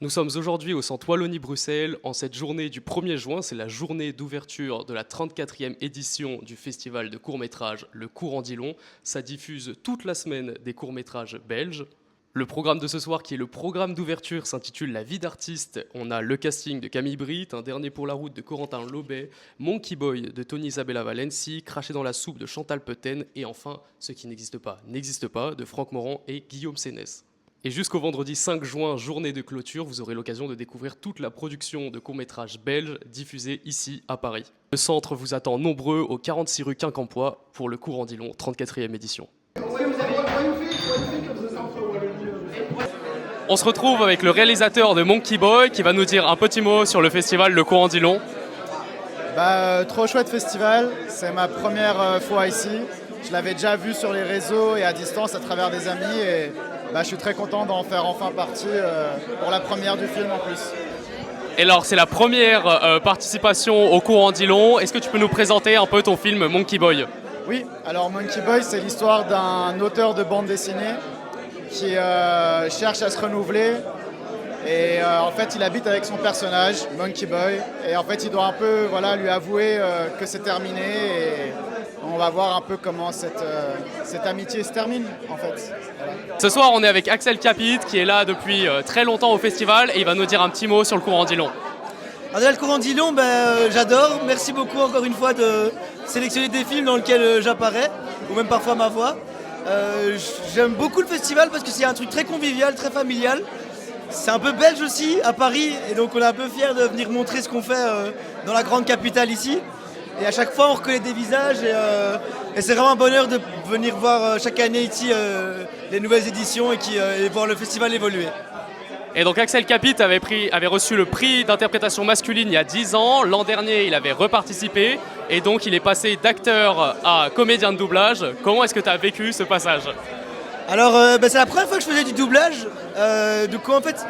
Nous sommes aujourd'hui au centre Wallonie-Bruxelles. En cette journée du 1er juin, c'est la journée d'ouverture de la 34e édition du festival de courts-métrages Le Cours en Dillon. Ça diffuse toute la semaine des courts-métrages belges. Le programme de ce soir, qui est le programme d'ouverture, s'intitule La vie d'artiste. On a le casting de Camille Britt, Un dernier pour la route de Corentin Lobet, Monkey Boy de Tony Isabella Valenci, Cracher dans la soupe de Chantal Peuten et enfin, Ce qui n'existe pas n'existe pas de Franck Morand et Guillaume Sénès. Et jusqu'au vendredi 5 juin, journée de clôture, vous aurez l'occasion de découvrir toute la production de courts-métrages belges diffusée ici à Paris. Le centre vous attend nombreux au 46 rue Quincampoix pour le Cours en Dillon, 34e édition. On se retrouve avec le réalisateur de Monkey Boy qui va nous dire un petit mot sur le festival Le Cours en Dillon. Trop chouette festival, c'est ma première fois ici. Je l'avais déjà vu sur les réseaux et à distance à travers des amis et je suis très content d'en faire enfin partie pour la première du film en plus. Et alors c'est la première participation au Cours en Dillon. Est-ce que tu peux nous présenter un peu ton film Monkey Boy ? Oui, alors Monkey Boy c'est l'histoire d'un auteur de bande dessinée qui cherche à se renouveler. Et en fait, il habite avec son personnage, Monkey Boy. Et en fait, il doit un peu lui avouer que c'est terminé. Et on va voir un peu comment cette amitié se termine, en fait. Voilà. Ce soir, on est avec Axel Capit, qui est là depuis très longtemps au festival. Et il va nous dire un petit mot sur le Cours en Dillon. Alors déjà, le Cours en Dillon, j'adore. Merci beaucoup encore une fois de sélectionner des films dans lesquels j'apparais, ou même parfois ma voix. J'aime beaucoup le festival parce que c'est un truc très convivial, très familial. C'est un peu belge aussi, à Paris, et donc on est un peu fiers de venir montrer ce qu'on fait dans la grande capitale ici. Et à chaque fois, on reconnaît des visages, et c'est vraiment un bonheur de venir voir chaque année ici les nouvelles éditions et voir le festival évoluer. Et donc Axel Capit avait reçu le prix d'interprétation masculine il y a 10 ans. L'an dernier, il avait reparticipé, et donc il est passé d'acteur à comédien de doublage. Comment est-ce que tu as vécu ce passage ? Alors, c'est la première fois que je faisais du doublage. Du coup, en fait,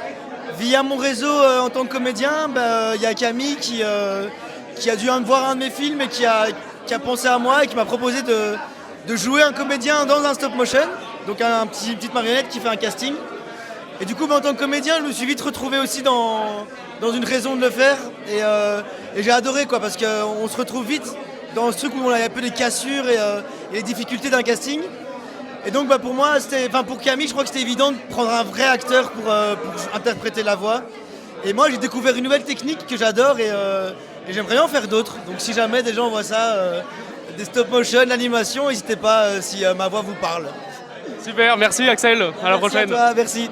via mon réseau en tant que comédien, y a Camille qui a dû voir un de mes films et qui a pensé à moi et qui m'a proposé de jouer un comédien dans un stop motion, donc une petite marionnette qui fait un casting. Et du coup, en tant que comédien, je me suis vite retrouvé aussi dans une raison de le faire. Et j'ai adoré, quoi, parce qu'on se retrouve vite dans ce truc où il y a un peu des cassures et les difficultés d'un casting. Et donc pour moi, pour Camille, je crois que c'était évident de prendre un vrai acteur pour interpréter la voix. Et moi, j'ai découvert une nouvelle technique que j'adore et j'aimerais en faire d'autres. Donc si jamais des gens voient ça, des stop motion, l'animation, n'hésitez pas si ma voix vous parle. Super, merci Axel, à la prochaine. Merci à toi, merci.